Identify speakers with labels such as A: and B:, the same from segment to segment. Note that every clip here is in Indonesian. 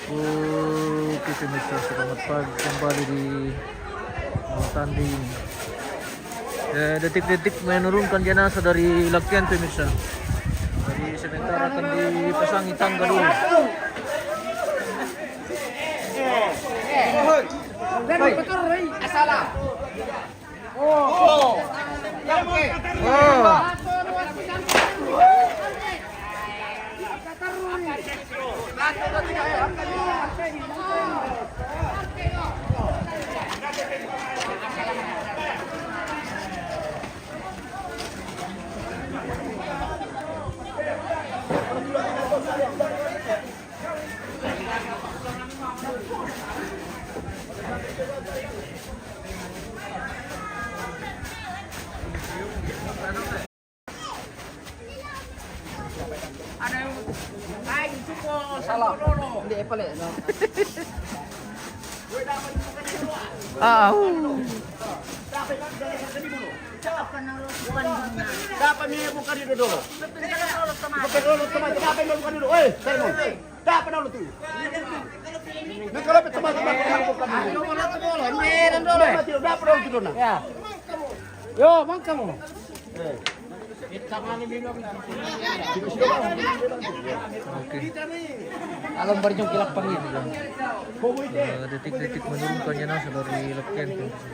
A: Oke pemirsa, selamat pagi kembali di tanding. Detik-detik menurunkan jenazah dari Lakian pemirsa. Jadi sebentar akan dipasangi tangga dulu.
B: Hindi pala no.
C: Dapat niya buka dito dulu. Buka dulu teman, dapat niya buka dulu. Oi, Simon. Dapat dulu tuh. Nakalapit teman buka dulu.
B: Meron dulu.
C: Dapat dulu tuh na.
B: Ya. Yo, mang kamu.
A: Oke.
B: Alam ba rin yung kilakpang yan?
A: Detik-detik menurunkan jenazah dari Lakian pemirsa.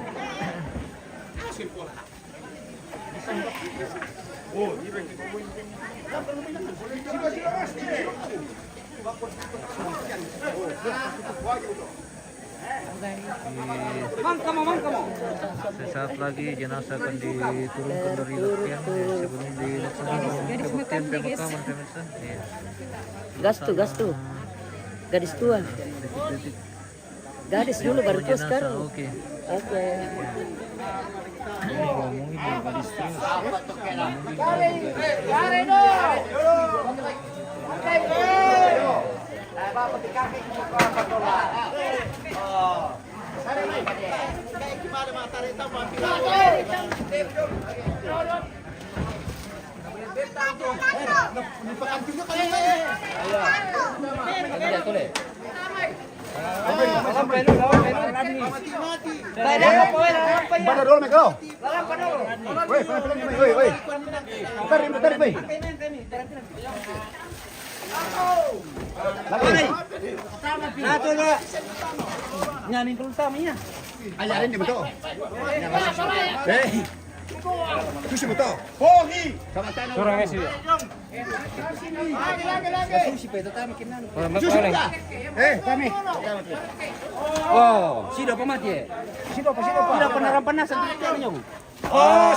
B: Mang kamu.
A: Sesaat lagi jenazah akan diturunkan dari Lakian sebelum dilaksanakan kebaktian pemakaman pemirsa. Ya.
D: Gastu. Gadis tua.
A: Detik-detik
D: Gadis dulu baru tua
A: jenazah.
D: sekarang.
A: Oke.
D: Oke.
A: Ngomongin dari gadis terus.
C: Pada dulu mereka. Woi, woi. Tarik, woi.
B: Nato na. Nyamin ko sa amin niya.
C: Ayarin di betul. Susi betul. Pogi. Sama tanah.
B: Surang kasi. Susi pa ito tama kinan.
C: Susi betul. Kami.
B: Oh, sino pa mati?
C: Sino pa?
B: Sino pa narampanasan dito niyo?
C: Oh,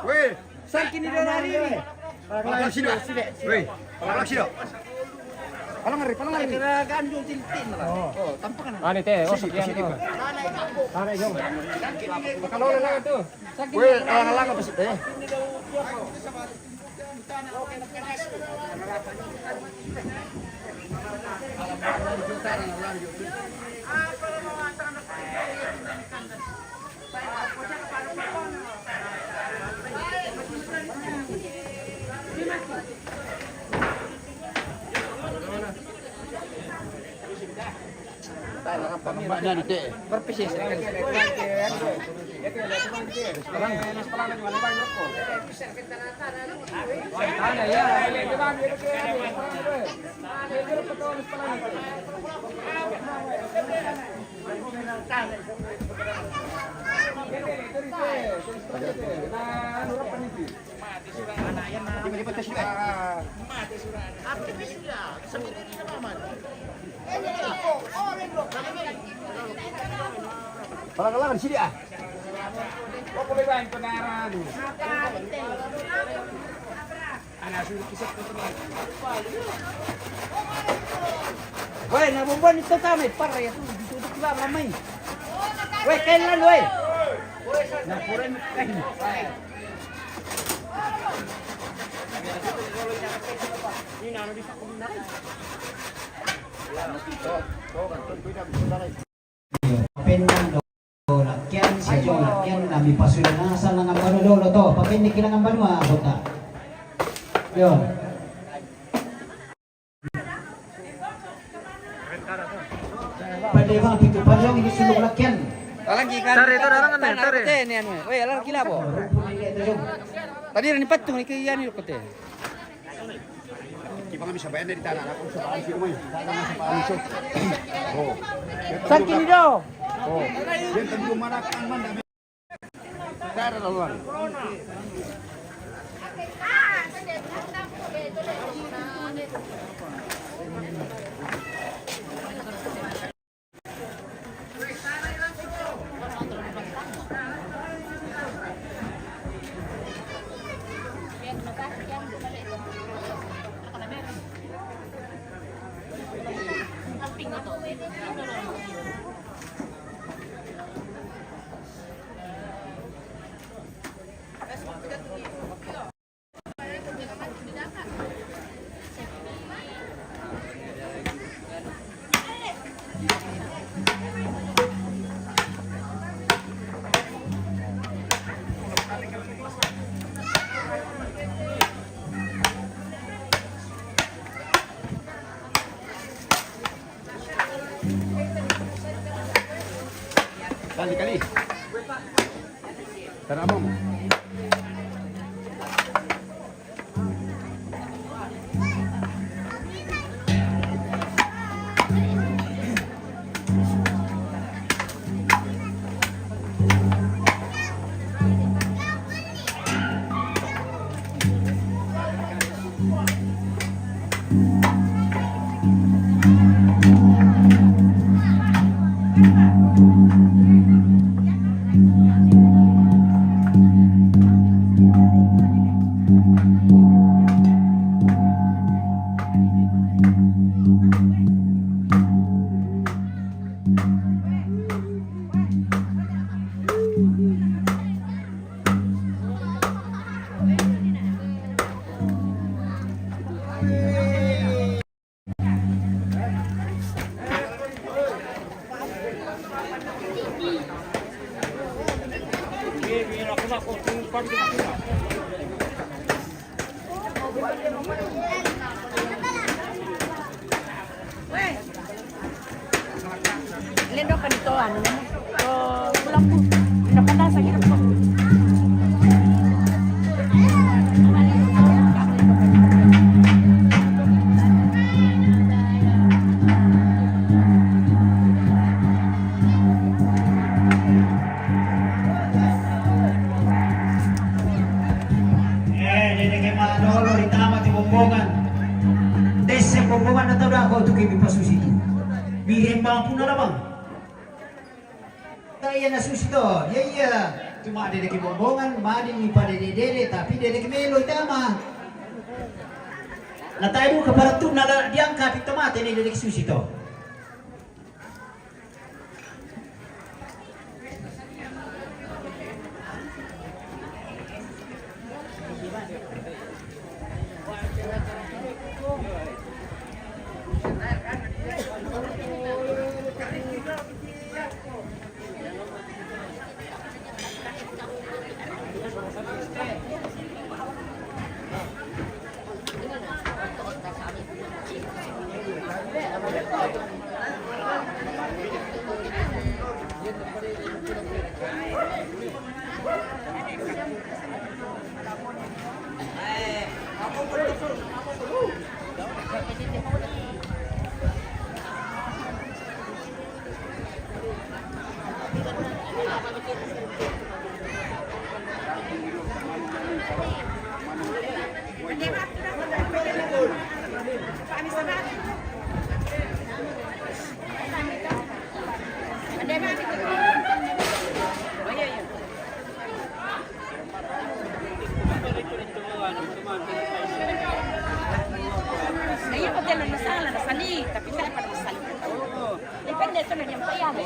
C: woi.
B: Saan kinidalari ni?
C: Palang sino? Woi. Palang sino? Palang ngari.
B: Kira gandul tintin lah. Oh, tampakan.
E: Ano te? Oh, sakyan ko.
C: Tanah jom.
E: Makalola lang ito.
C: Woi, alang-alang apa sih? Mbaknya di teh.
B: Perpisis. Ada ya.
C: Palang-alangan sini ah.
E: Kung kumibahin ko na arado. Ana, sulit kisip ko ito.
B: Weh, nabumbuan ito kami. Para ya tuh ditutup lah ramai. Weh, kailan weh. Napuran kain.
F: Pendang lakyan sa yung lakyan kami pasulanasan ng Manolo to papindik lang ang banwa bota yon Pada waktu itu Padang ini suluk lakyan.
B: Lagi kan.
A: Tari itu dalangan nih, tari.
B: Ini anu. Weh, alang gila po. Tadi rin patung ni kaya ni ko te.
C: Kita kami sabayan dari tanah aku sa paan sino may. Tanah sa paan so. Oh.
B: Sakit ni daw.
C: Oh. Yan tadi lumanakan man dami. Dara lawan. Kali-kali. Tara abang.
D: Lendo ka dito, ano na mo? So, pulang po. Napanda sa hirap ko.
F: Dede kay Manolo ditama ti bombongan. Dese bombongan na tawda ako tu kimi pasusito. Bihin bang puna na bang? Kaya na susito. Iya. Cuma dede kay bombongan, madi ni pa dede tapi dede kay Melo itama. Natayo ka para tu na diangkat itu mate ni dede kay susito.
D: Kaya ko din nasala, nasali. Tapi saya pada nasali. Depende sa nagyang payan.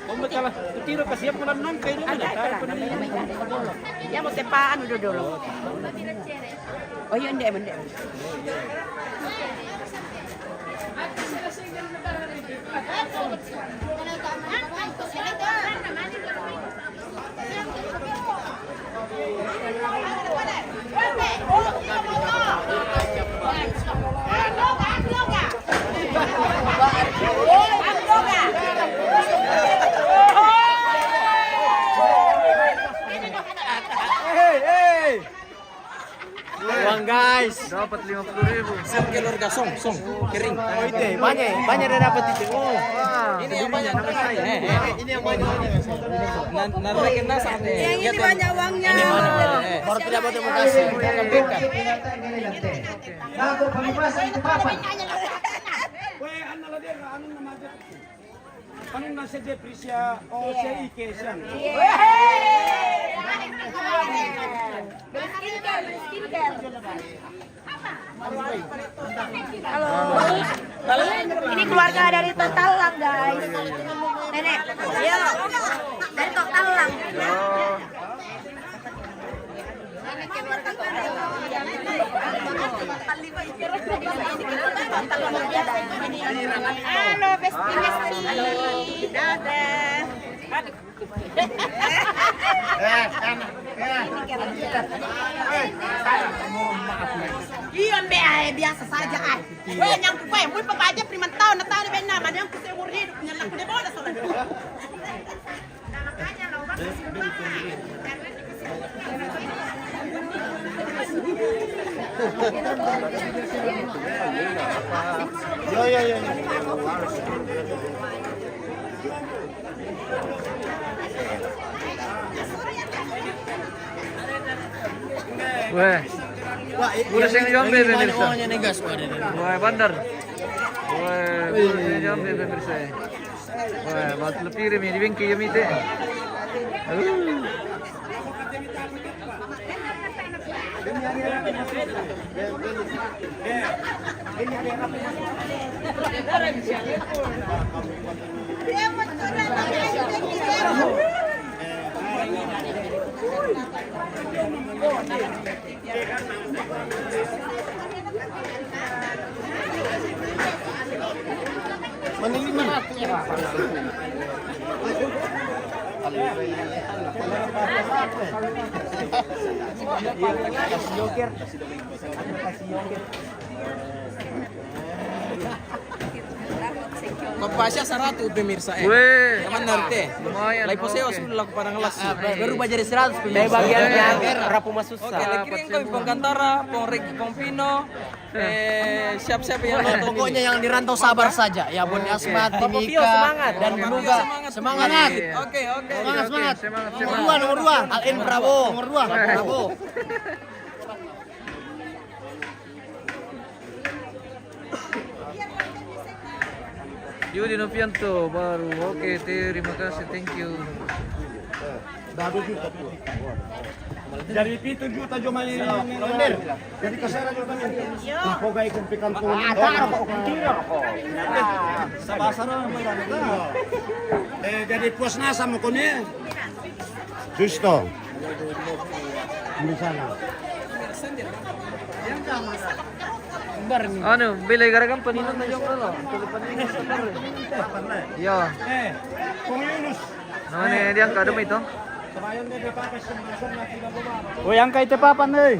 B: Kung magkala, tiro kasi yung pulang nun, kayo naman.
D: Ada ka lang, may gani ko dolo. Yan mo pa ano dodolo. O yun, hindi.
C: Loga.
A: dapat 50.000.
B: Sekilo harga song kering.
C: Oh itu banyak dia dapat itu. Oh.
B: Ini yang banyak saya.
C: Ini yang banyak ini.
B: Narikin nasa.
D: Yang ini banyak uangnya.
C: Baru tidak mau terima kasih.
F: Aku pembebasan itu papan.
E: Weh, anu lah dia, anu nama dia. Anu nasi deprisia, oh CIK siang.
D: Halo. Ini keluarga dari Totalang, guys. Nenek. Iya. Dari Totalang. Halo, Besti. Dadah. Iya, biasa saja ah. Weh, yang kupai, mui papaja prima tahun, natali ben nama yang ku seumur hidup, nyala ku de bola soalnya. Makanya lo bang
C: Yo.
A: Weh, udah sing jambe pemirsa.
C: Orangnya negas ada.
A: Weh, bandar. Weh, udah sing jambe pemirsa. Weh, batu lepiri mi di bengki ya mite.
B: Kompasya 100 pemirsa
A: Weh,
B: Kapan ngerti?
A: lumayan.
B: Lai poseo
A: oke.
B: sudah lakukan ngelas.
C: Baru bajar 100 pemirsa.
A: bagian
C: rapu masuk
B: Oke, kirim kami Pongkantara, Pongpino, siap-siap yang nonton.
C: Pokoknya yang di rantau sabar saja. Ya Boni Asmat, Timika, dan Beluga. Semangat.
B: Oke.
A: Semangat.
C: Nomor 2. Al-In Bravo. Nomor 2. Bravo.
A: Yudi Novianto baru. Oke, terima kasih. Thank you.
E: Dari 7 juta cuma ini. Jadi kasara juga kami. Napogai kumpikan po. Sabasara mo yan. Jadi puasnasa mo ko niya. Justo. Di sana.
A: Ano, bilay garagan paninod na yung ano. Tuloy paninod sa bar. Yo.
E: Kung Yunus.
A: Ano ni diyan ka dumi ito?
E: Sabayan din papas sa mga na sila bumaba.
C: Uy, ang kay Tepapan eh.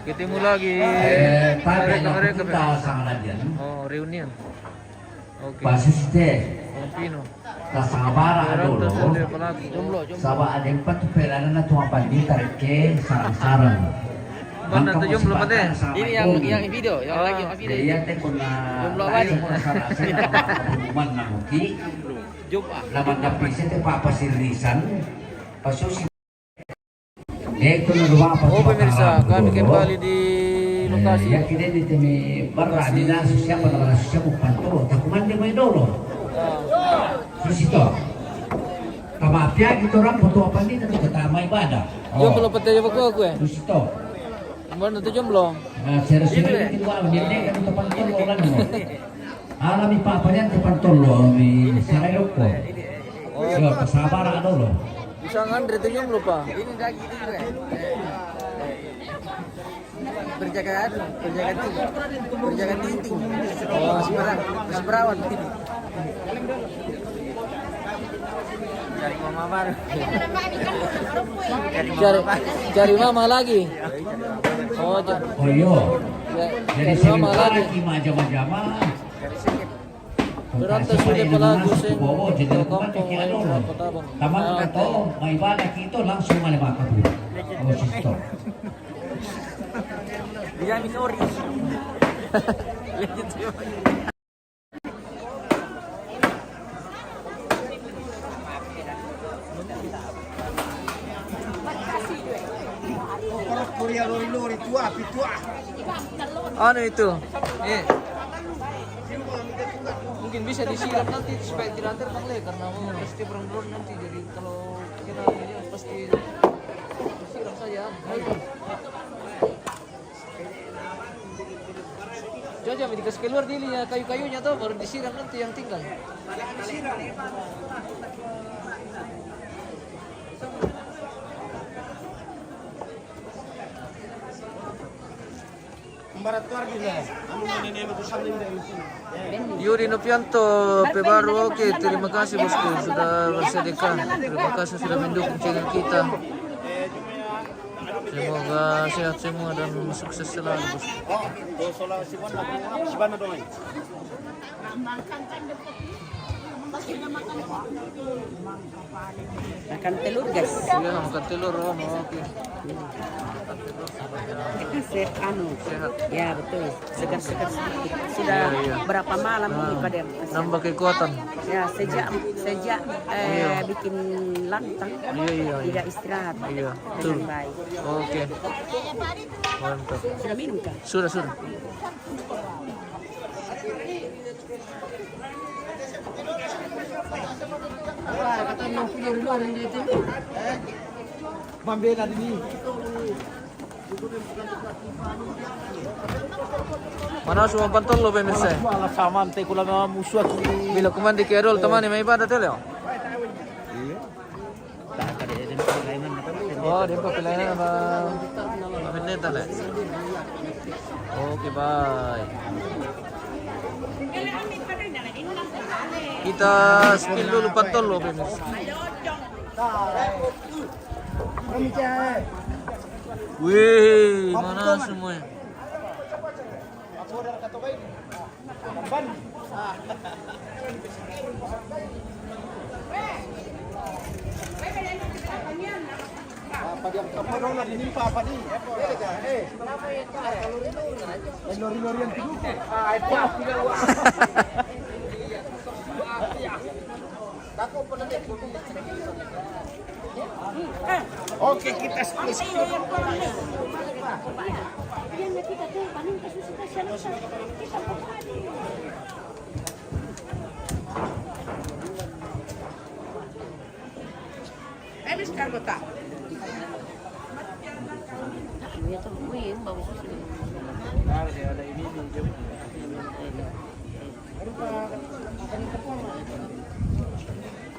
A: Ketemu lagi.
F: Pada
A: Mereka.
F: kita sangat latihan.
A: Oh, reunion. Oke.
F: Basis teh.
A: Pino.
F: Kasabara
A: Orang
F: dulu.
A: tu pelaki.
F: Sabah ada empat pelaran na tuang pandi tarik ke sarang-sarang.
A: Mana tu jomblo pade?
B: Ini yang video, yang lagi yang video.
F: Iya teh kuna lain kuna sarang-sarang pengumuman na muki.
B: Jumpa.
F: Laman napisi teh papa sirisan. Pasusi. Eko na dua apa?
B: Oh pemirsa, kami kembali di lokasi.
F: Ya kita di temi barra di na siapa nama siapa panto. Takuman di may dolo. Susito. Kamapya gitu orang foto apa nih tapi kata ibadah.
B: Jomblo pati jomblo ko eh.
F: Susito.
B: Mana tu jomblo?
F: Seri-seri kedua hindi kan ito pantolo lang mo. Alam mi papanyan ti pantolo mi sarayok ko. Yo pasabara ano lo.
A: Isang 100 yung lupa.
B: Berjaga tinting. Mas berawan. Cari mama baru.
A: Cari mama lagi. Oh,
F: Oh yo. Jadi
A: cari mama
F: seri
A: lagi.
F: lagi majama-jama.
A: Berarti sudah pelagu sing
F: Bobo jadi
A: kampung
F: kira
A: ayo
F: dulu.
A: Patabang.
F: Taman kato may ibadah kito langsung malibaka po. Oh sisto.
B: Dia minori.
A: Ano itu? Mungkin bisa disiram nanti supaya tidak terbang karena pasti berang-berang nanti. Jadi kalau kita ini pasti disiram saja. Coba dikasih keluar dilinya kayu-kayunya tuh baru disiram nanti yang tinggal. Yuri Nopianto, Pebaru, oke. Terima kasih bosku sudah bersedekah. Terima kasih sudah mendukung channel kita. Semoga sehat semua dan sukses selalu bosku.
B: Makan telur guys.
A: Iya makan telur, oke.
B: Itu
A: Sehat.
B: ya betul. Segar-segar sedikit. Sudah
A: Iya.
B: berapa malam ini pada
A: Nambah kekuatan.
B: ya sejak bikin lantang
A: Iya.
B: tidak istirahat
A: Iya, betul.
B: dengan baik.
A: Oke. Mantap.
B: Sudah minum kah?
A: Sudah. Mana semua pantol lo pemirsa?
E: Sama ante kula mga musuh aku.
A: Bila kumandi kerol teman may ibadah tele. Oh, dia pelayanan apa? Menit tele. Oke, bye. Kita spill dulu pantol lo pemirsa. Wih, mana semuanya?
C: Oke, kita split.
B: Habis kargo tak?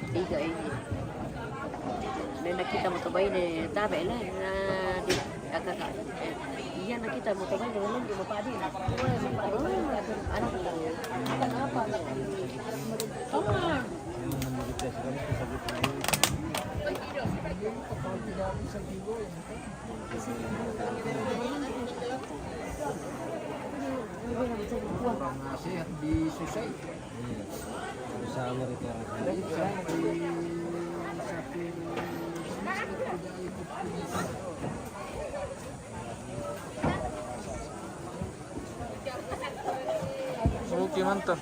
G: Tiga ini. Dan kita mau cobain tabe lah di kakak. Iya nak kita mau cobain dengan lagi mau padi. Anak apa?
B: Sehat di Susai. Bersama itu
A: Oke, mantap.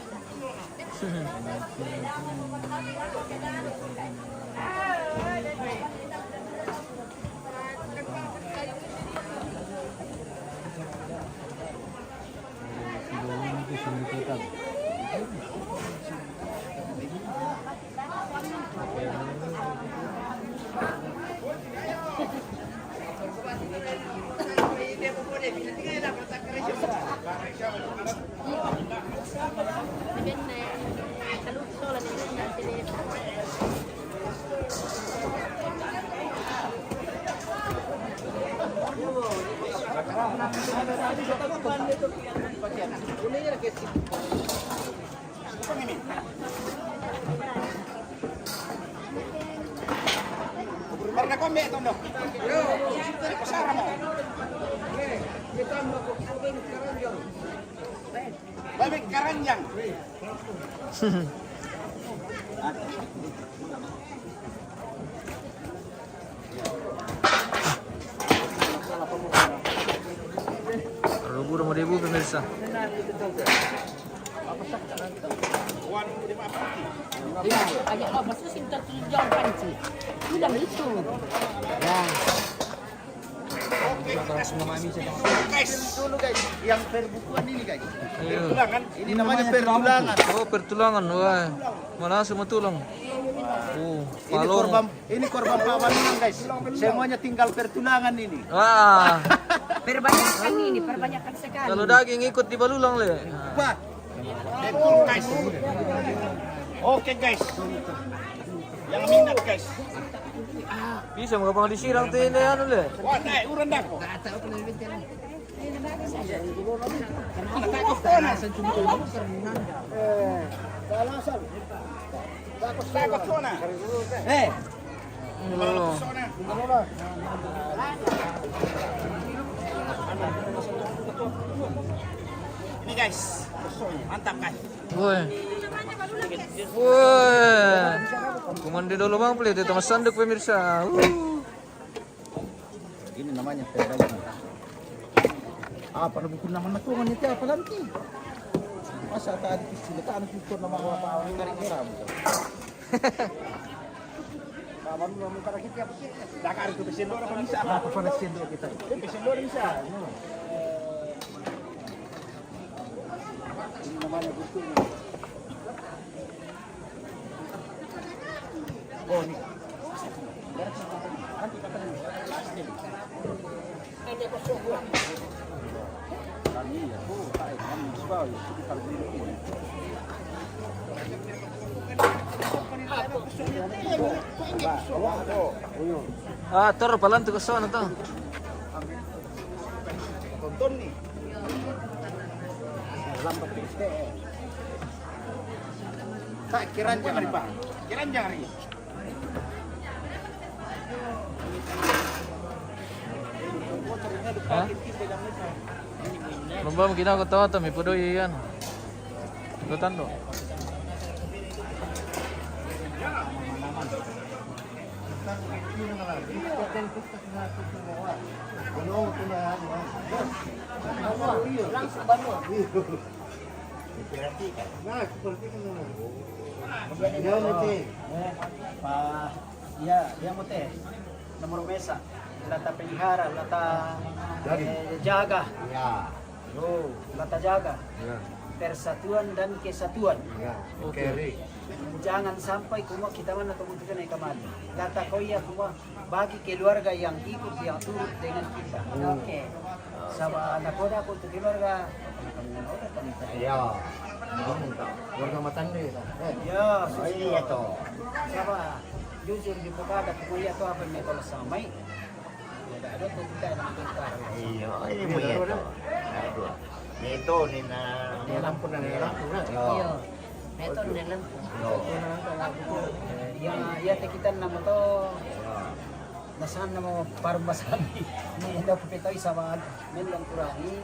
C: kami ito no. Pasara mo. Babik karanjang.
A: Ribu pemirsa.
G: Ajak lo masuk sini terjauh panci. Sudah itu. Ya.
C: Guys, dulu guys, yang perbukuan ini guys.
A: Iya.
C: Pertulangan, ini namanya pertulangan.
A: Oh, pertulangan, wah. Mana semua tulang? Oh, palong.
C: Ini korban Pak Banunang guys. Semuanya tinggal pertulangan ini.
A: Wah,
G: Perbanyakkan ini, perbanyakkan sekali.
A: kalau daging ikut di balulang le.
C: Wah. Betul guys. Oke guys. Yang minat guys.
A: Bisa mengapa disirang tuh ini anu le?
C: Wah, naik urang dako. Takot sona.
A: Oh.
C: Ini guys. Mantap guys.
A: Woi. Woi. Kumandi dulu bang, pelit itu mas sanduk pemirsa.
C: Ini namanya perdagangan. Apa na bukan naman natungan niya apa lanti? Masa tadi sila anu pikir nama apa orang kira-kira. Bawa nu namun para kita apa sih? Dakar itu pesendor apa bisa? Apa pada pesendor kita? Pesendor bisa. Ini namanya betul. Oh ini. Nanti kata ini. Ada kosong gua. Kami ya, kami sebab kalau ini.
A: Ah, taruh palan tuh ke sana tuh.
C: Tonton nih. Lambat piste. Kak kiran jangan nih, Pak. Kiran jangan nih.
A: Hah? Lomba mungkin aku tahu tuh, mi podo yan. Lutan do.
B: Ya, mo te. Nomor mesa. Lata pelihara, lata jaga.
C: Ya.
B: Oh, lata jaga.
C: Ya.
B: Persatuan dan kesatuan.
C: Ya.
A: Oke.
B: Jangan sampai kita mana kebutuhan yang kemana. Lata koya kuma bagi keluarga yang ikut yang turut dengan kita. Oke. Sama anak koda aku untuk keluarga.
C: Ya. Warga Matande.
B: Ya,
C: Iya toh.
B: sama jujur di pekada kuya to apa yang kalau samai. Ada tuh kita ada kita.
C: Iya, ini mo ito. Ito ni na lampu na lampu na.
G: Iya. Neto dalam.
B: Ya kita nama to nasan nama parmasami. Ini dapat petoy sama melang kurangi.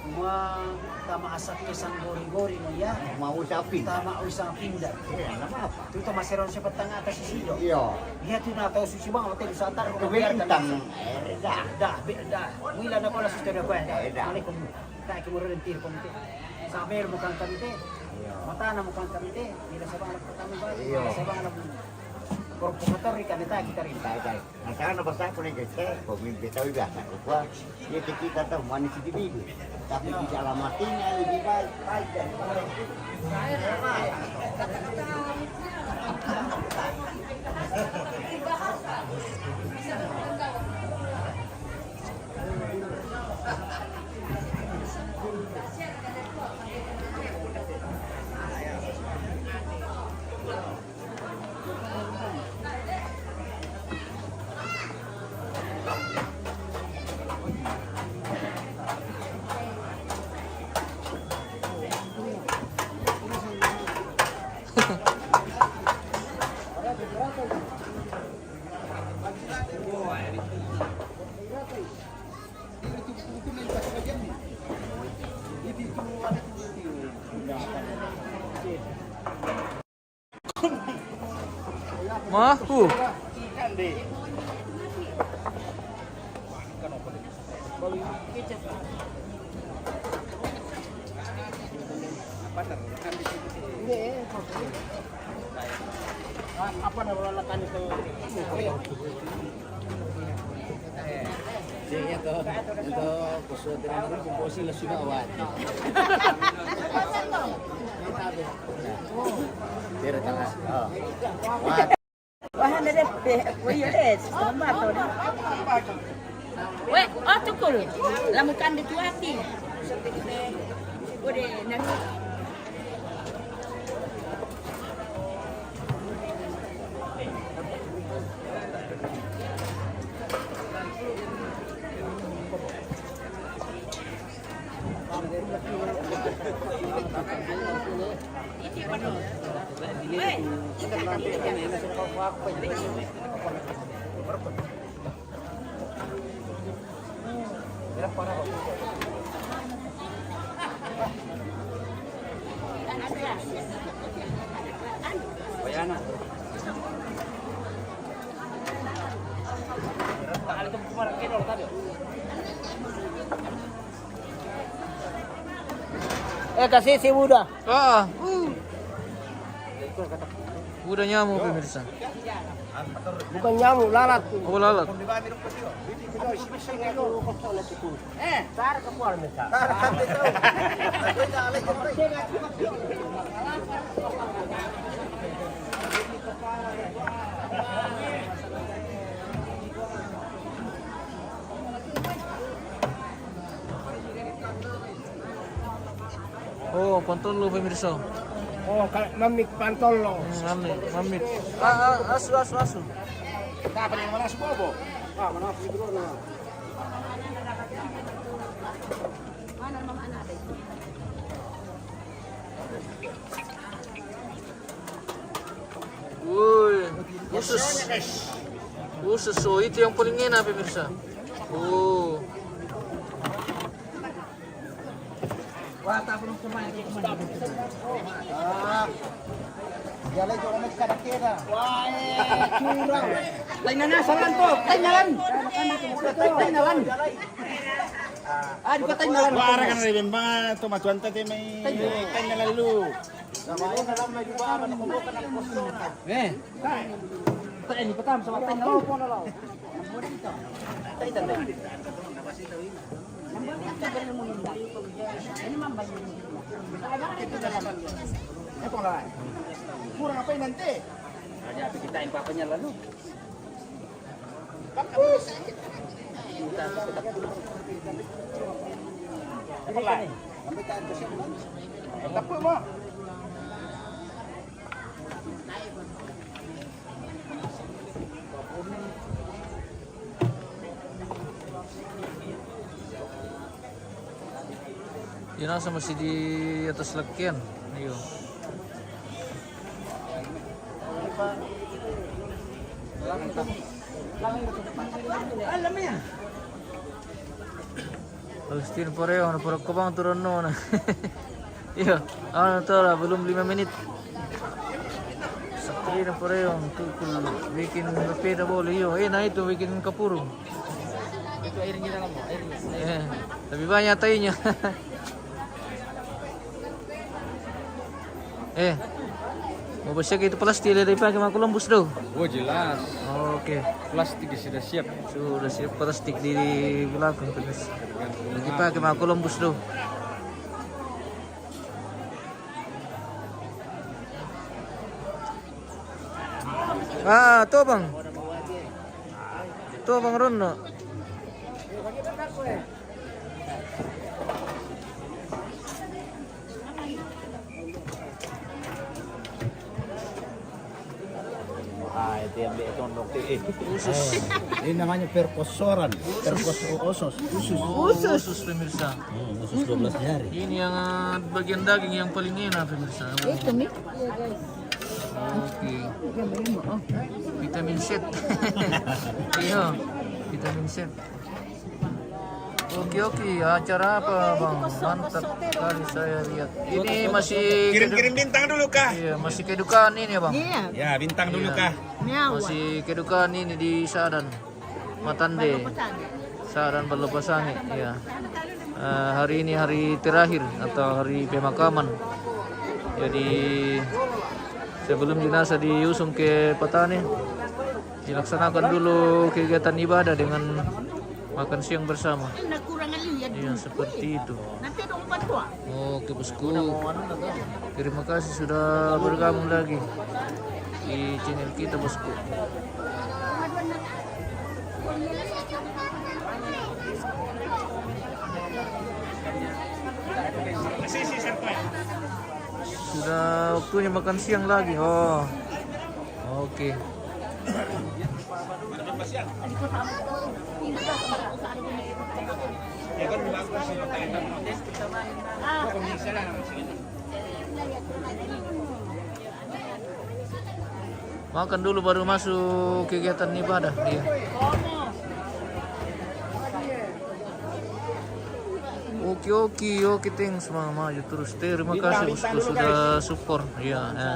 B: Semua tama asaknya sang gori-gori mo ya.
C: Mau usapin.
B: Tama usang pindah.
C: Iya, nama apa?
B: Itu maseron siya patanga atas sisido.
C: Iya.
B: Iya tu na tahu susi bang hotel sa atar ko
C: Kebintang.
B: dah. Wila na ko la sister ko.
C: Dah.
B: Mali ko. Tak ki muro rentir ko nte. Saber mo kan kante. Mata na mo kan kante. Bila sa bang pertama ba?
C: Iya.
B: Sa bang korporator kan kita rin.
C: Tay. Nasaan na basta ko ni guys. Pemimpin tahu biasa. Gua dia kita tahu mana si individu. Tapi di alamatinnya lebih baik.
A: Mahu.
C: Apa nama lakan itu?
A: Dia itu kesulitan komposi lesu awan. Dia tengah.
D: Wah, ada deh. Weh, oh tukul. Lamukan dituati. Udah, nanti.
B: Kasih si Buddha.
A: Ah. Udah nyamuk pemirsa.
B: Bukan nyamuk, lalat.
A: Oh lalat.
B: Tar ke puar mereka.
A: Oh, pantolo pemirsa.
C: Oh, mamik pantolo.
A: Mamit. Asu.
C: Dapat yang mana semua, Bo? Ah, mana video na.
A: Uy, usus. So itu yang paling enak pemirsa. Oh.
B: Wah, tak perlu kemain. Dia lagi orang nak kira. Wah, curang. Tainanan saran to, tainanan. Tainanan. Ah, di tainanan.
C: Wara kan rin ba tumacuan tadi may tainalan lu.
B: Sama na lang may iba man ko kan ang posto. Tak ini petam sama tainalan. Tainalan.
C: Kurang apa nanti?
B: Hanya kita yang papanya lalu.
C: Apa mo?
A: Yun nasa masih di atas lakian. Ayo.
B: Alam mo yan.
A: Agustin Poreo, napurok ko bang turun no? Iyo, ano to lah, belum 5 menit. Sakti na Poreo, tukul, bikin peda bol, iyo. Na itu bikin kapurung.
B: Itu airnya dalam mo, airnya.
A: Eh, lebih banyak tainya. Mau besok itu plastik dari pakai sama Columbus do.
E: Oh jelas,
A: Oke.
E: plastik sudah siap.
A: Sudah siap plastik di belakang terus. Lagi pakai sama Columbus do. Ah, tuh bang. Tuh bang Rono.
C: Ah, itu yang dia tondok
A: Usus.
C: Ini namanya perkosoran, usus.
A: Usus pemirsa.
C: Usus 12 jari.
A: Ini yang bagian daging yang paling enak pemirsa.
G: Itu nih.
A: Oke. Vitamin C. Iya, vitamin C. Oke, acara apa bang? Mantap kali saya lihat. Ini masih
E: Kirim bintang dulu kah?
A: Iya, masih kedukaan ini ya bang.
E: Ya, bintang dulu kah?
A: Masih kedukaan ini di Sadan, Matande, Sadan Balopasangi. Ya. Hari ini hari terakhir atau hari pemakaman. Jadi sebelum jenazah diusung ke Patani, dilaksanakan dulu kegiatan ibadah dengan makan siang bersama. Iya, seperti itu. Oke bosku, terima kasih sudah bergabung lagi di channel kita bosku. Sudah waktunya makan siang lagi. Oh, oke. Makan dulu baru masuk kegiatan ibadah. Iya. Oke, thanks maju terus. Terima kasih bosku sudah support. Iya, ya.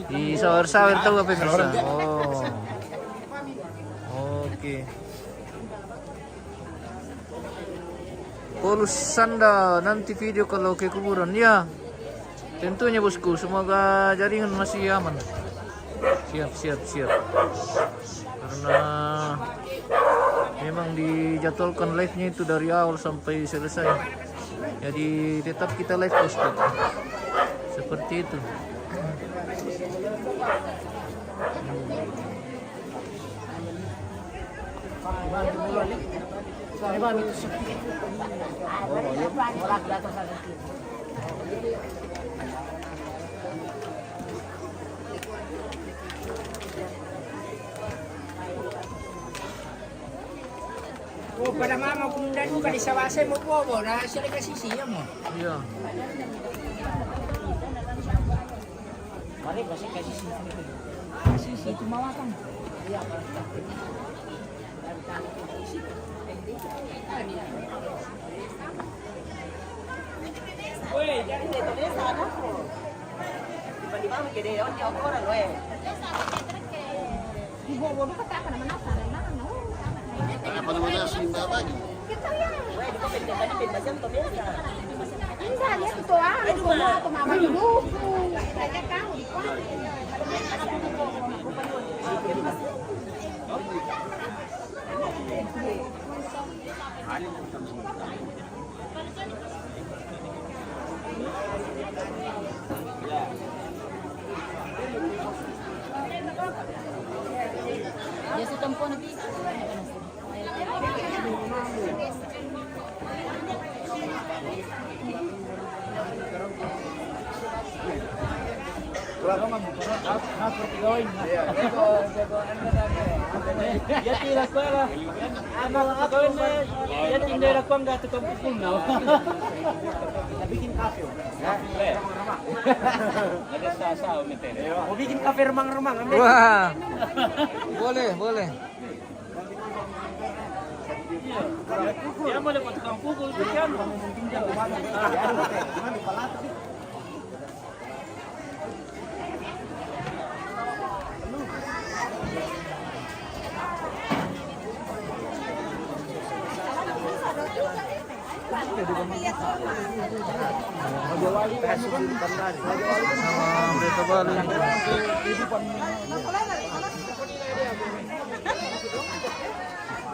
A: Di sawer-sawer tahu apa pemirsa. Oh. Oke. Polus Sanda nanti video kalau ke kuburan ya. Tentunya bosku, semoga jaringan masih aman. Siap. Karena memang dijadwalkan live-nya itu dari awal sampai selesai. Jadi tetap kita live bosku. Seperti itu.
B: Oh, pada mama kemudian bukan disawasai mau bobo, nah sila kasih siya mo.
A: Iya.
B: Mari kasih siya. Kasih siya tumawatan. Iya. Woi, jadi desa ada. Di mana kede on di orang we. Ibu bobo kata apa namanya?
C: Apa namanya Simba lagi?
D: Enggak, dia ketuaan, semua pemahaman dulu. Kayaknya kau di
G: Ya setempo nanti.
B: Ya tira sekolah. Ako na ya tinday na kwang gato kang pukul na. Bikin kafe. Ada sasa umite. O bikin kafe remang-remang.
A: Wah. Boleh.
B: Ya boleh buat tukang pukul kan.
A: Sama berita Bali.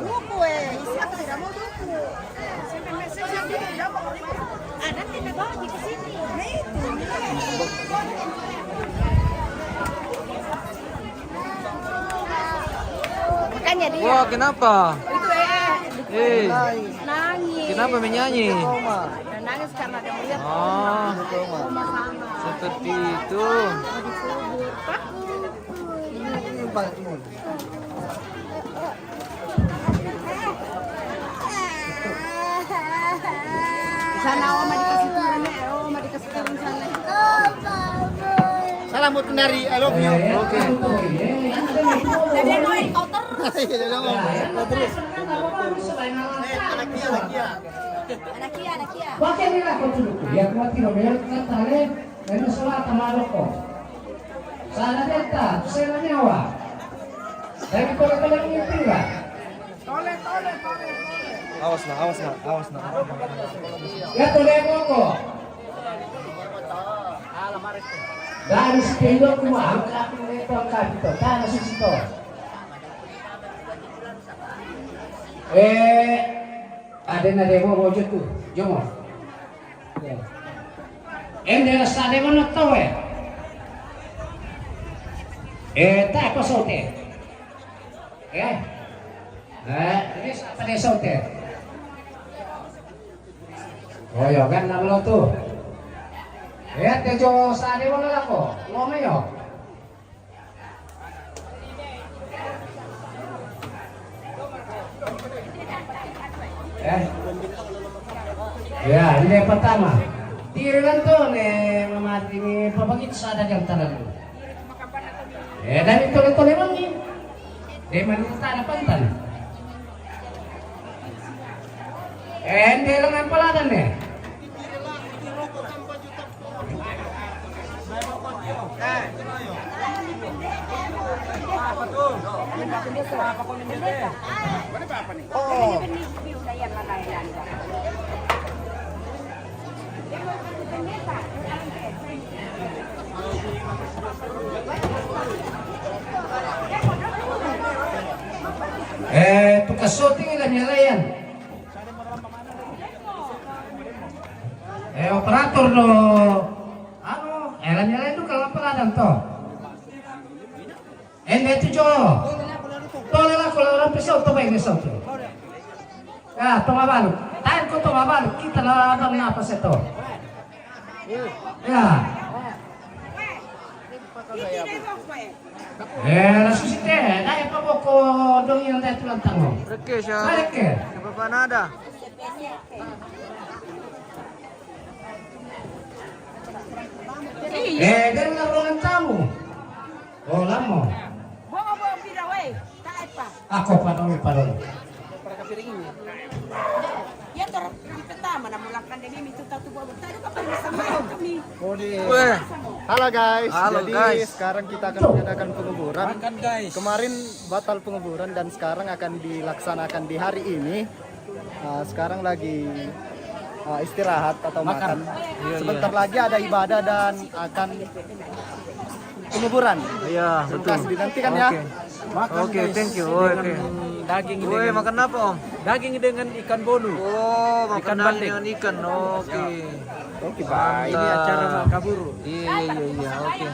D: Duku siapa tidak mau duku? Ada tidak bagi ke sini. Nah itu. Makanya dia.
A: Wah, kenapa?
D: Itu
A: Nangis. Kenapa menyanyi?
D: nangis karena dia melihat
A: Oh,
D: rumah sana.
A: seperti itu.
D: Sana oma dikasih turun sana.
C: Salam buat kendari, I love you.
A: Oke.
D: Jadi helikopter
F: Bakit nila ko tuloy? Ya kuat kilo bayar katale, dan salat tamarok ko. Sana deta, saya nyawa. Dari kalau ini pira.
C: Awas na.
F: Ya tole ko. Dari sepilo ko ang kapit nito ang kapito. Tano sisito. Ada na demo wajud tu. Jomo. Ende sa demo na to tak apa sote. Ini apa dia sote? Oh ya kan nama lo tuh. Tejo sa demo na ako. Lome yo. Ya, ini yang pertama. Tirulan tuh nih memati nih pabagit sa ada yang tanah. Dan itu memang nih. Dia manusia ada pantan. Dia lengan peladan nih. Tukas shooting ilan nila yan. Operator no. Ilan nila itu kalau peladan to. Itu jo. Tole lah kalau orang pisau to baik pisau to. Ya, toma balok. Tahan ko toma balok. Kita lah abang napas ito. Ya. Nasusite. Dahil pa mo ko dong yung dahil tulang tango.
A: Reke siya.
F: Reke.
A: Napapanada.
F: Ganun na ruangan tamu. Oh, lamo. Ako pa dong.
D: Ya terus pertama na mulakan din itu tatu bawa tayo ka pa sama kami.
A: Weh.
C: Halo guys,
A: Halo,
C: jadi
A: guys.
C: sekarang kita akan mengadakan penguburan. Kemarin batal penguburan dan sekarang akan dilaksanakan di hari ini. Sekarang lagi istirahat atau makan. Sebentar lagi ada ibadah dan akan penguburan.
A: Iya,
C: Terima
A: betul.
C: kasih, dinantikan ya.
A: Oke, thank you. Oke.
E: Daging
A: Woi, makan apa Om?
E: daging dengan ikan bonu.
A: Oh, makan
E: Ikan
A: daging
E: bandeng.
A: dengan ikan. Oke.
C: Oke, bye.
E: Ini acara kaburu.
A: Iya. Oke.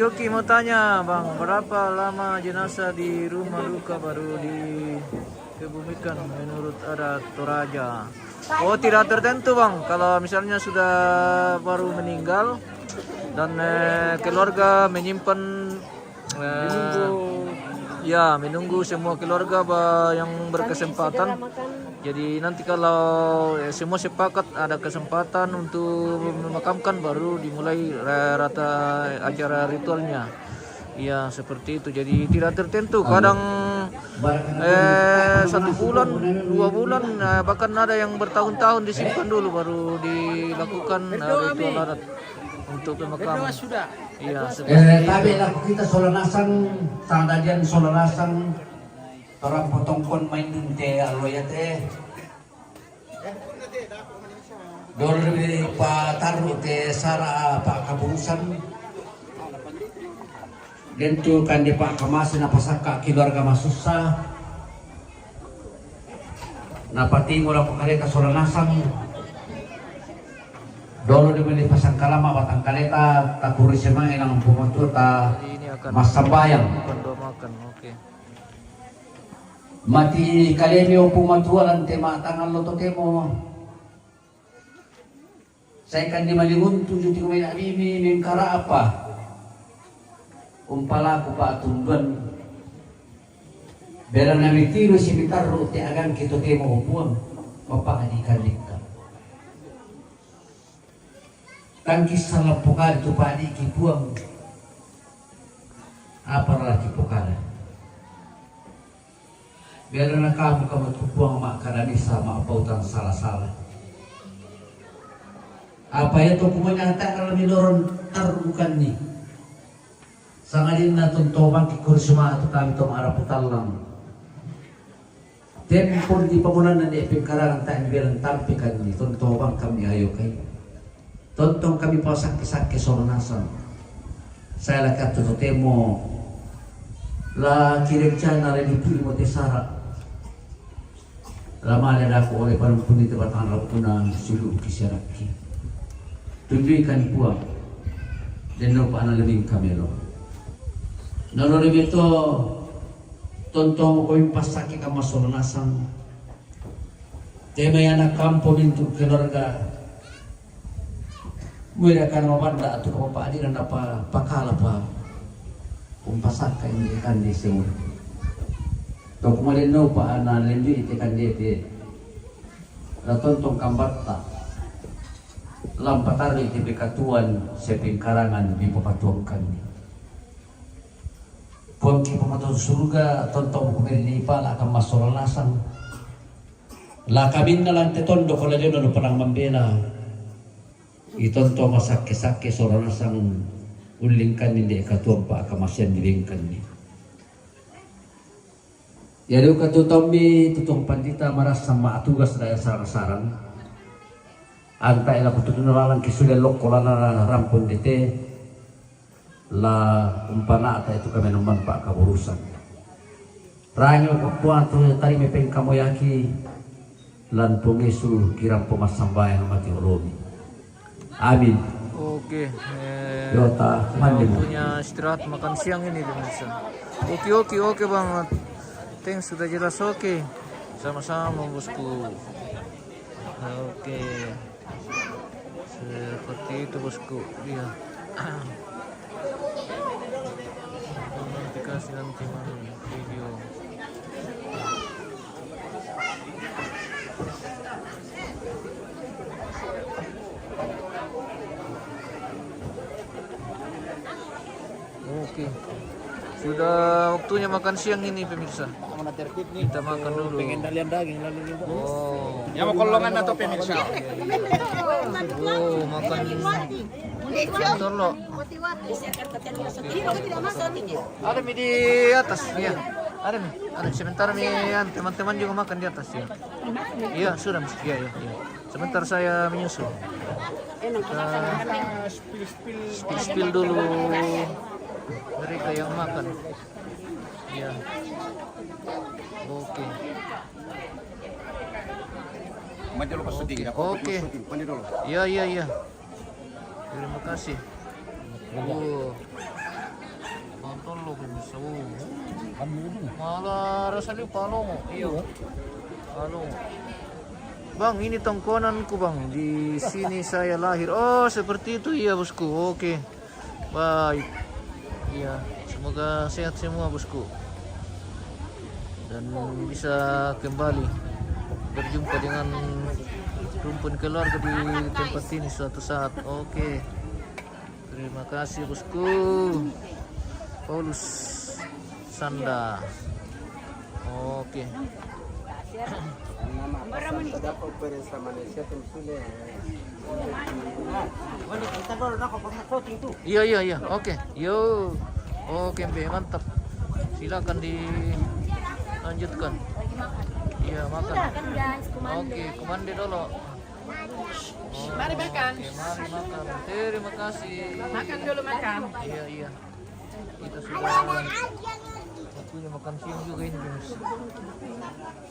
A: Oke, mau tanya Bang, berapa lama jenazah di rumah duka baru dikebumikan menurut adat Toraja? Oh, tidak tertentu Bang. Kalau misalnya sudah baru meninggal dan keluarga menyimpan menunggu semua keluarga yang berkesempatan. Jadi nanti kalau semua sepakat ada kesempatan untuk memakamkan baru dimulai rata acara ritualnya. Iya seperti itu. Jadi tidak tertentu. Kadang 1 bulan, 2 bulan, bahkan ada yang bertahun-tahun disimpan dulu baru dilakukan ritual adat untuk pemakaman.
E: Sudah.
A: Iya seperti
F: Tapi
A: itu.
F: laku kita solanasan, tandadian solanasan, orang potongkon main dinte aloya teh. Dulu pa taruh te sara pak kaburusan. Dentu kan di pak kamasin apa saka keluarga masusa. Napa tinggal aku kareta solanasan. Dolo dibeli pasang kalama batang kaleta takuri semang ilang pematu ta
A: Jadi ini akan
F: mas sambayang
A: bukan doa makan. Oke.
F: mati kalemi o pumatualan tema tangan lo to temo saya kan di malimun tujuh tiga may abimi mingkara apa umpala ko pa tunduan bela na mitiro si mitarro te agan kito temo upuan mapakadikan ka tangkis sa lapukan tu padi kipuang Biar na kamu tupuang makarani sama pautan salah-salah. Apa itu kumanyata kalau midoron tarukan nih. Sangadin na tuntobang kikursuma atau kami tong arap utalang. Tempon di pamunan na di pengkarangan tayo bilang tampikan nih. Tuntobang kami ayo kay. Tontong kami pasak-sak kesoronasan. Saya lakat tututemo la kirim chana le di mo tesara. Lama ada aku oleh panumpun di tempat tangan punang sulu kisaraki. Tunjukkan puang dan lupa anak lebih kamelo. Nalo lebih to tontong ko yung pasaki ka masolonasan. Tema yang anak kampung itu keluarga. Mula kan mabanda atau kapapadi na apa pakala pa. Kung pasaka ini kan di semua. Kau kumalino pa na limbi itikan dia ti ratontong kambata lampatari ti pikatuan sa pingkarangan di papatuangkan ni kung ki pamatong surga tontong kumirini pa lakang masolalasan lakamin na lang titondo ko lang yun parang mambela itontong masake-sake solalasan ulingkan hindi katuang pa akamasyan nilingkan ni Yado katutombi tutong pandita maras sama atugas daya sarang-sarang. Antay la kututunalang kisudah lokola na rampun dite la umpana ata itu kami naman pa kaburusan. Ranyo kapuan tu tari mepeng kamoyaki lan pungisu kiram pumasambayan mati uromi. Amin.
A: Oke.
F: Yota mandi mo.
A: Punya istirahat makan siang ini pemirsa. Oke banget. Thanks sudah jelas oke. Sama-sama bosku. Oke. Seperti itu bosku. Iya. Nanti kasih nanti video. Oke. Sudah waktunya makan siang ini pemirsa. Kita makan dulu.
C: Pengen dalian daging lalu juga.
A: Oh.
E: Yang mau kolongan atau pemirsa?
A: Oh, makan tolo. Ada mi di atas ya. Ada mi. Ada sebentar mi teman-teman juga makan di atas ya. Iya, sudah Mas. Iya. Sebentar saya menyusul. Spill dulu. Mereka yang makan. Ya. Oke.
E: Mandi dulu pas syuting.
A: Oke.
E: Mandi dulu.
A: Iya. Terima kasih. Nonton lo bisa. Malah rasanya palongo. Iya. Palongo. Bang, ini tongkonanku bang. Di sini saya lahir. Oh, seperti itu ya bosku. Oke. Baik. Iya, semoga sehat semua bosku dan bisa kembali berjumpa dengan rumpun keluarga di tempat ini suatu saat. Oke, terima kasih bosku Paulus Sanda. Oke. Iya. Oke. Yo. Oke, mantap. Silakan dilanjutkan. Iya, makan. Oke, komande dulu.
D: Mari makan.
A: Oke, mari makan. Terima kasih.
D: Makan dulu makan.
A: Iya. Kita sudah waktunya makan siang juga ini, guys.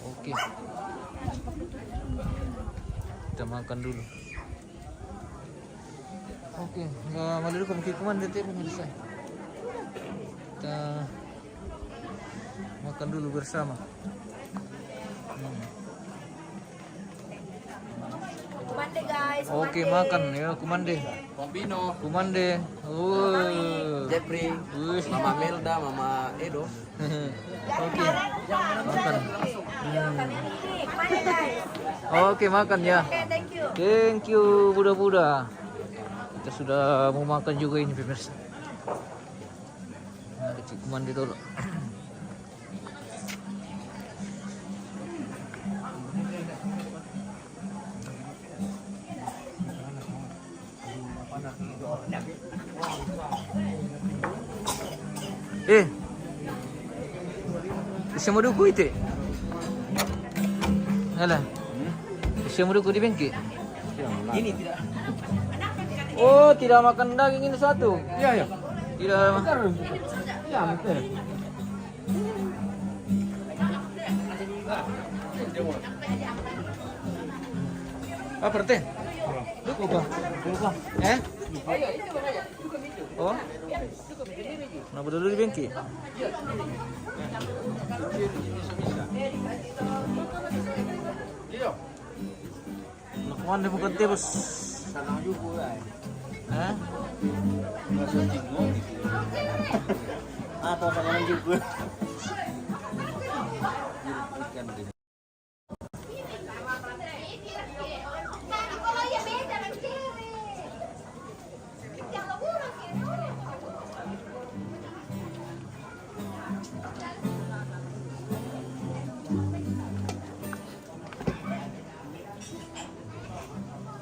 A: Oke. Kita makan dulu. Oke, malu kami komande pemirsa. Kita makan dulu bersama.
G: Kumande guys.
A: Oke, makan ya kumande. Kumande.
H: Jeffrey, Mama Melda, Mama Edo.
A: Oke, makan. Oke, makan ya. Thank you, Buddha. Kita sudah mau makan juga ini pemirsa. Nah, kecil kumande dulu. Siya mo duko ite. Alah. Siya mo duko di bengke. Ini tidak. Oh, tidak makan daging ini satu.
E: Iya, iya.
A: Tidak.
E: Iya, betul.
A: Apa teh? Duko ba? Eh? Oh? Kenapa dulu di bengke? Nakuan di bukan teh bos. Hah?
C: Atau sama juga.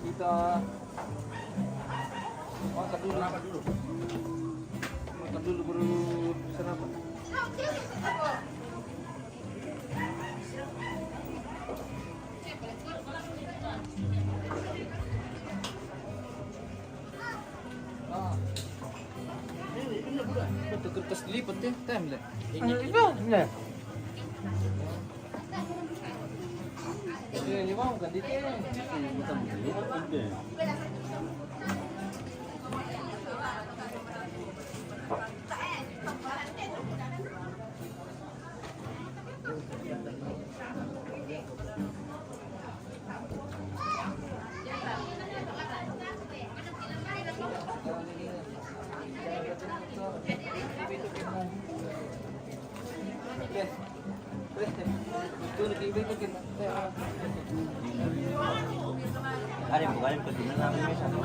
A: Kita makan dulu. Makan dulu baru bisa apa? Betul kertas dilipat ya, time lah.
E: Iya.
A: Ini mau kan di sini.
C: Ada bukan pertimbangan namanya sama.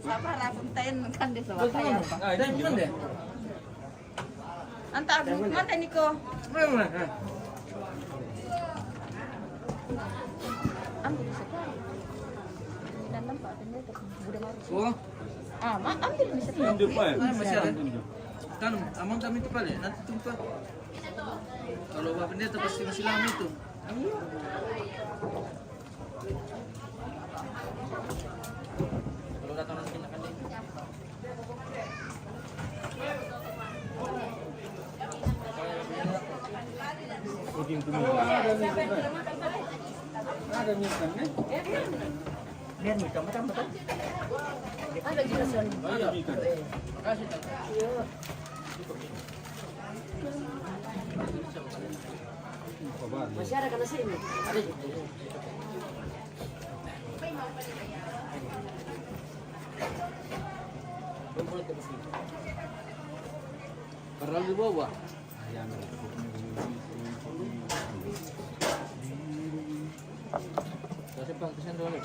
D: Siapa Rapunten kan dia sama saya.
A: Ini bukan deh.
D: Antar mana Niko? Ambil sekali. Dan nampak ada budak baru.
A: Oh,
D: Ambil bisa.
A: masih ada. Kan amang kami itu paling nanti tumpah. Kalau bapak pendeta pasti masih lama itu. Kalau datang nanti akan di.
E: Ada minta kan?
C: Biar nih kamu tambah kan?
D: Ada jelasan.
E: Ada minta.
A: Kasih tak.
G: Masih ada kan nasi ini? Ada juga.
A: Karena di bawah. Kasih bang kesan dulu.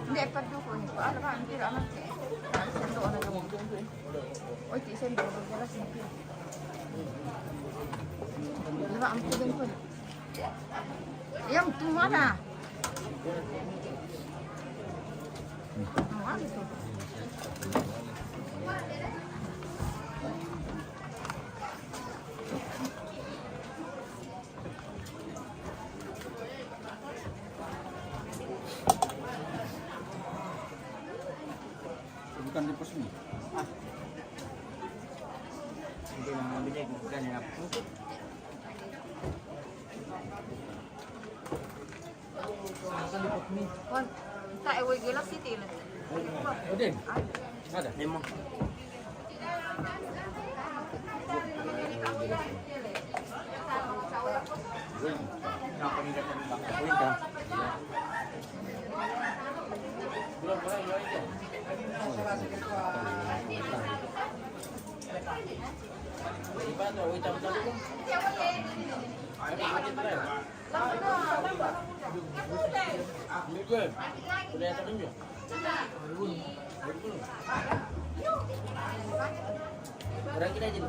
D: Hindi, pagduko niyo. Ano ka? Hindi ka anak eh. Sendo na lang. Oy, ti sendo. Wala simple. Diba, ang tugan ko. Yang tumana. Ano ito?
E: Bukan di pos ini.
C: Hindi naman binigyan ka niya.
G: Tak ewe gelap City lah.
H: Udin. Ada. Memang. Orang kita aja.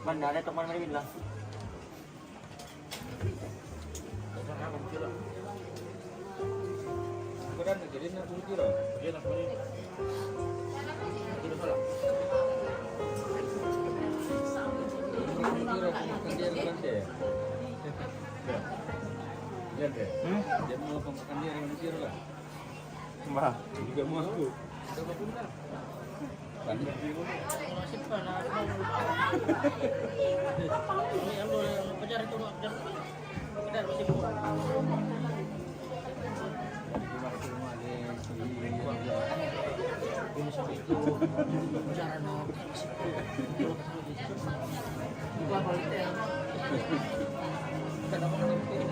E: Mana ada teman mana bilang? Bukan jadi nak bukti lah. Dia nak bukti. Tidak salah. Dia bukan dia. Lihat deh. Dia mau pemakan dia dengan dia lah. Mbak, juga mau aku. Sudah benar. Banyak di rumah. Simpan lah. Ini yang kejar itu kejar. Kejar masih buat. Ini sampai itu bicara no. Bukan politik. Kenapa politik?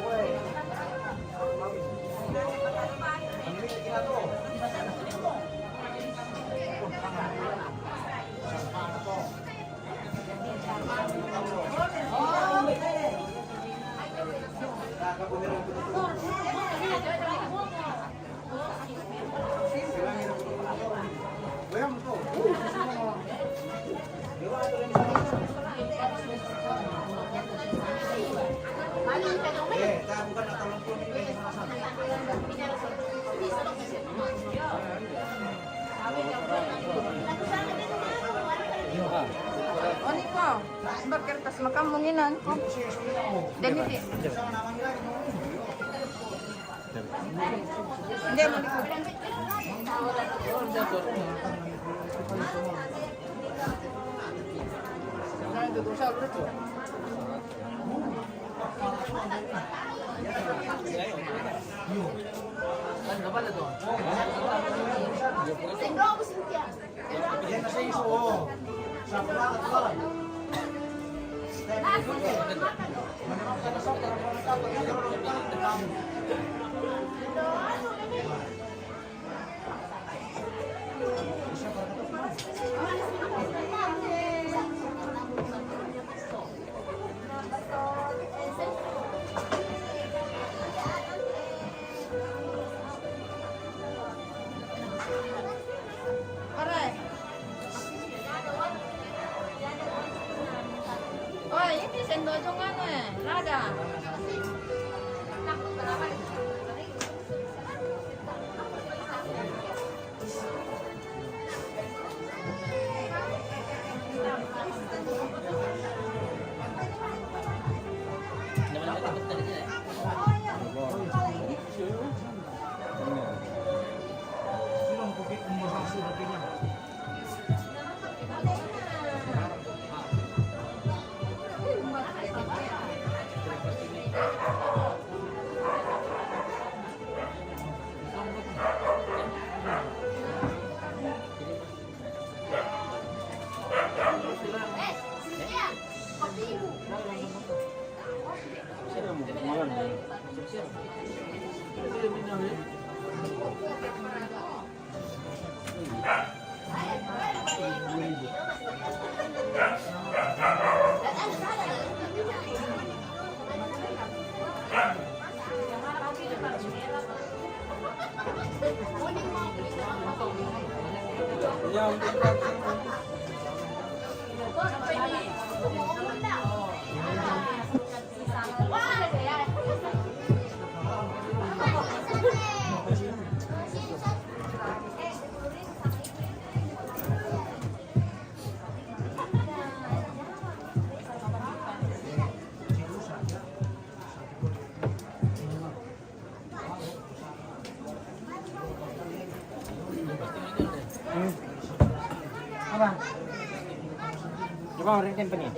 B: Woi.
I: Oni ko, berkertas makamunginan ko. Dan hindi. Hindi mo oh, ini sendok jongan lada.
H: Coba orang tempe nih.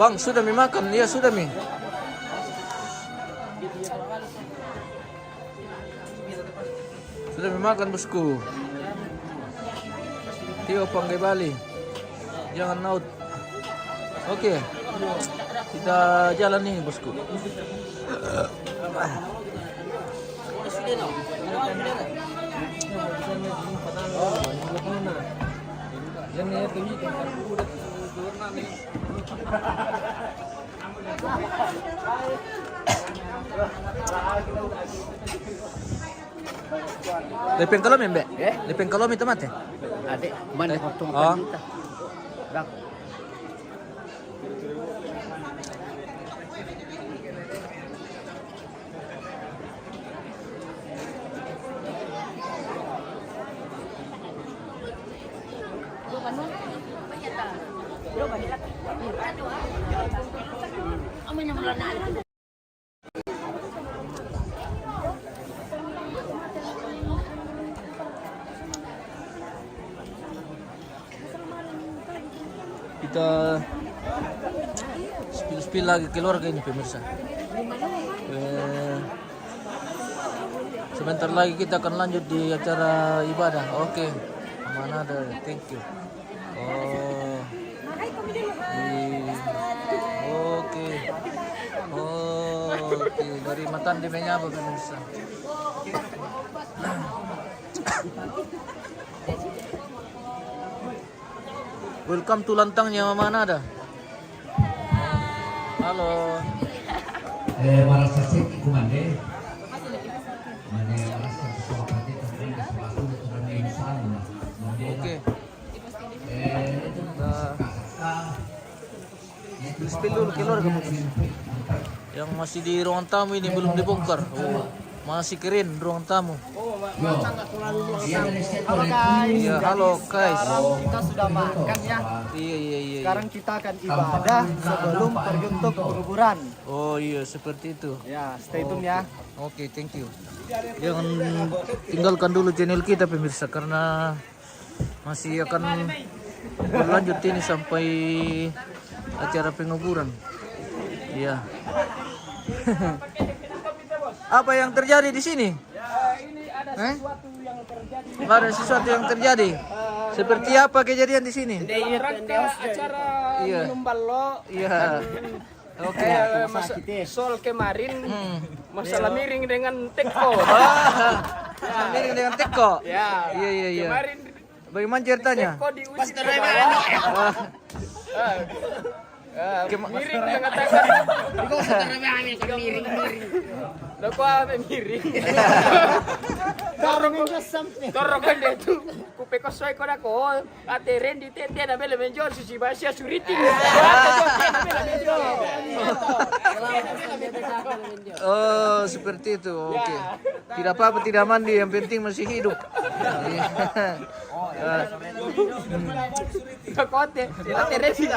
A: Bang, sudah mi makan? Iya, sudah mi. Sudah mi makan, bosku. Tio Panggay Bali. Jangan naut. Oke. Kita jalan nih, bosku. Yan ya, tinggi kan udah turun nih. Lepeng kalom ya, Mbak? Lepeng kalom itu mate.
B: Adik, mana waktu
A: Oh.
B: makan kita? Berapa?
A: Kita spill lagi keluarga ini pemirsa. Sebentar lagi kita akan lanjut di acara ibadah. Oke, mana ada? Thank you. Oh, oke, oke. Dari Matan di apa pemirsa? Welcome to Lantangnya mana ada? Halo.
F: Marasa sik kumande. Mane marasa sesuatu pati terkait sesuatu dengan insan.
A: Oke.
F: Itu
A: Spill dulu keluarga pemirsa. Yang masih di ruang tamu ini belum dibongkar. Oh, masih keren ruang tamu.
C: Halo guys.
A: Iya, halo guys.
C: Sekarang kita sudah makan ya.
A: Iya.
C: Sekarang kita akan ibadah sebelum terjun ke penguburan.
A: Oh iya, seperti itu.
C: Ya, stay tune ya.
A: Oke, thank you. Jangan tinggalkan dulu channel kita pemirsa karena masih akan berlanjut ini sampai acara penguburan. Iya. Apa yang terjadi di sini? Ada sesuatu yang terjadi. Seperti apa kejadian di sini?
B: Acara
A: Iya.
B: minum ballo.
A: Iya. Oke.
B: Sol kemarin masalah miring dengan teko.
A: Miring dengan teko.
B: Ya.
A: Iya.
B: Kemarin
A: Bagaimana ceritanya?
B: teko diusir ke miring dengan tangan. Lo kok apa miring? Torong kan dia tu. Kupe kosoi kau nak kau. Ate rendi tete na bela menjor susi basia suriti.
A: Oh, seperti itu. Oke. Tidak apa-apa, tidak mandi, yang penting masih hidup.
B: Kote, ate rendi.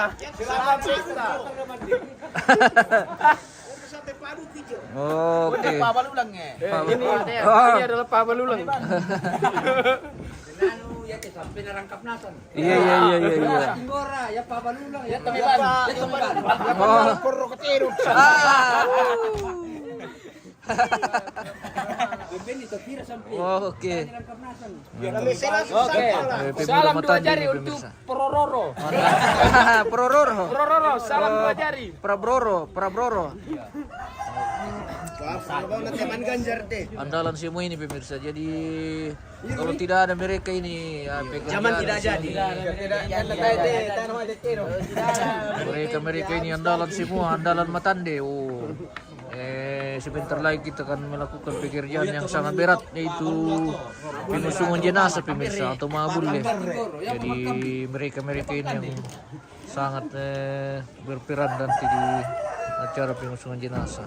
A: Oke.
B: Ini adalah Pak Balulang.
A: Iya.
B: Ya Pak Balulang ya
A: Oh, oke.
B: Salam dua jari untuk Porororo.
A: Prororo.
B: Salam dua jari.
A: Prabroro. Andalan semua ini pemirsa. Jadi kalau tidak ada mereka ini zaman tidak jadi. Mereka ini andalan semua, andalan Matande. Oh. Sebentar lagi kita akan melakukan pekerjaan yang sangat berat, yaitu pengusungan jenazah pemirsa atau mabul ya. Jadi mereka ini yang sangat berperan nanti di acara pengusungan jenazah.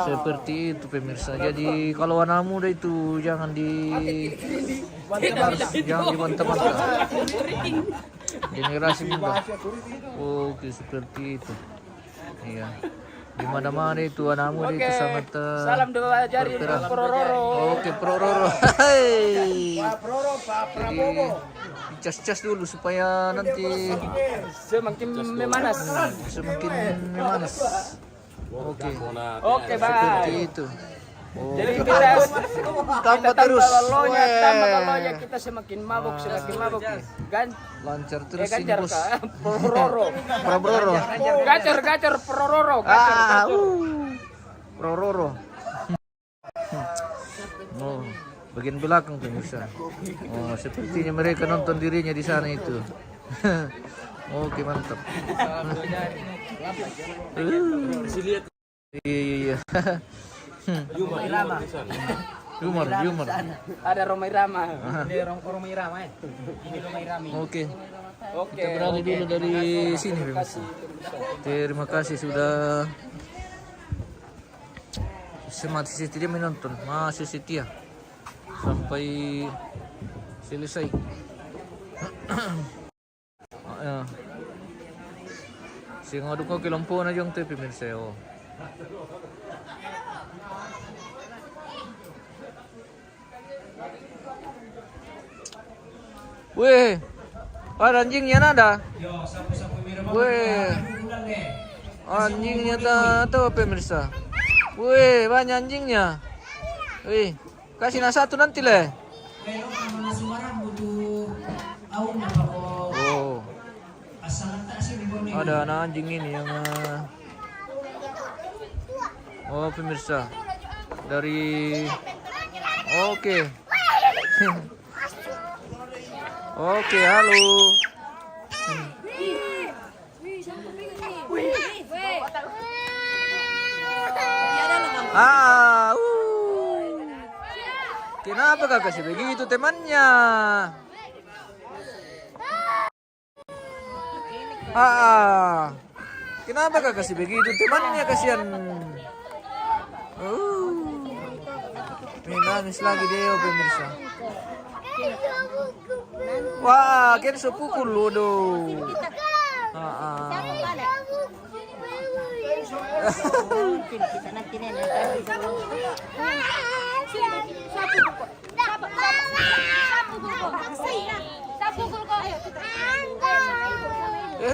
A: Seperti itu pemirsa. Jadi kalau anak muda itu jangan dibantah-bantah. Generasi muda. Oke, seperti itu. Iya. Di mana-mana itu anak muda itu sangat
B: Salam dua jari untuk Porororo.
A: Oke, Prororo. Hei. Jadi dicas-cas dulu supaya nanti
B: Semakin memanas.
A: semakin memanas. Oke.
B: Oke,
A: Seperti
B: bye.
A: itu. Oh.
B: Jadi kita
A: Tambah terus.
B: tambah
A: Weh.
B: lolonya kita semakin mabuk. Kan?
A: Lancar terus ini
B: Gajar
A: bos.
B: ka? Porororo.
A: Prororo.
B: Gacor Porororo.
A: Prororo. Oh, bagian belakang pemirsa. Oh, sepertinya mereka nonton dirinya di sana itu. Oke, mantap. Iya. Humor.
H: Ada Romai Rama.
B: Ini Romai Rama ya. Ini Romai Rami.
A: Oke. Kita beralih dulu dari sini, pemirsa. Terima kasih sudah setia menonton, masih setia sampai selesai. Ya. Sing adu ko kilompo na yung tepi pemirsa. Oh. Weh, ada anjingnya nada. Weh, anjingnya tuh pemirsa. Weh, banyak anjingnya. Wih, kasih nasi satu nanti leh. Oh, ada anak anjing ini yang oh pemirsa dari oke. Oke, halo. Kenapa kak kasih begitu temannya? Kenapa kak kasih begitu temannya, kasihan? Ini nangis lagi deh, pemirsa. Wah, kan sepukul lu doh.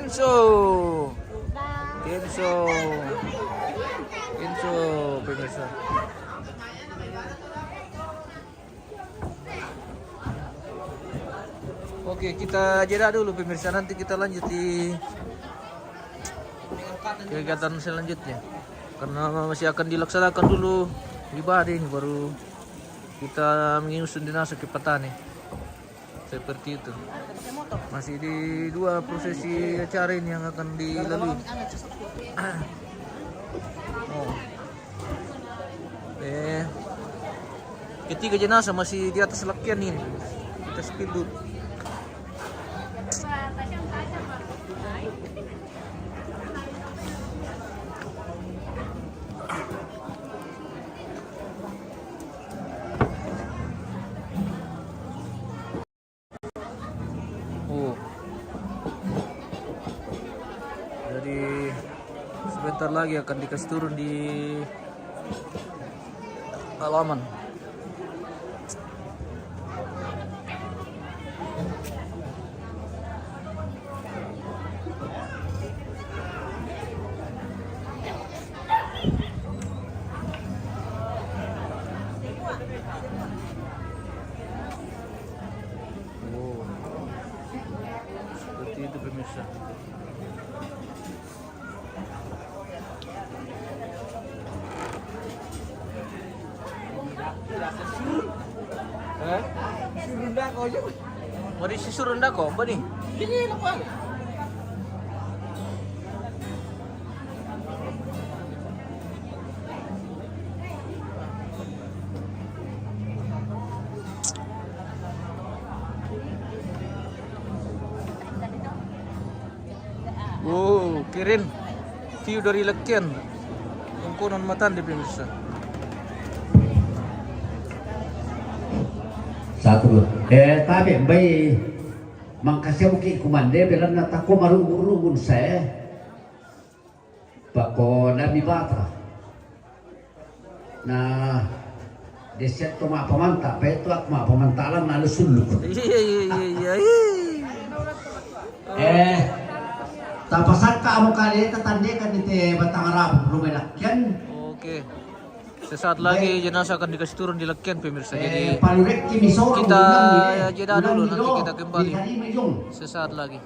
A: Kenzo, pemirsa. Oke, kita jeda dulu pemirsa, nanti kita lanjut di kegiatan selanjutnya. Karena masih akan dilaksanakan dulu ibadah ini, baru kita menyusun jenazah ke petani. Seperti itu. Masih di dua prosesi acara ini yang akan dilalui. Ketiga jenazah masih di atas lakian ini. Kita spill dulu. Jadi sebentar lagi akan dikasih turun di halaman. Seperti itu pemirsa. Mau disisur rendah kok, apa nih? Ini apa? Wow, keren view dari Lekian. Ungkunan matan di pemirsa.
F: Satu. Tapi bay mangkasih mungkin kumande bilang nata ko marungun saya. Bako nabi bata. Nah, deset to ma pamanta, peto ak ma pamantalan na lusuluk.
A: Iya.
F: Tapasan ka amo kali tatande kan ite batang arab lumelakyan.
A: Oke. Sesaat lagi jenazah akan dikasih turun di Lekian pemirsa. Jadi
F: Palurek kimisor
A: kita jeda dulu, nanti kita kembali sesaat lagi.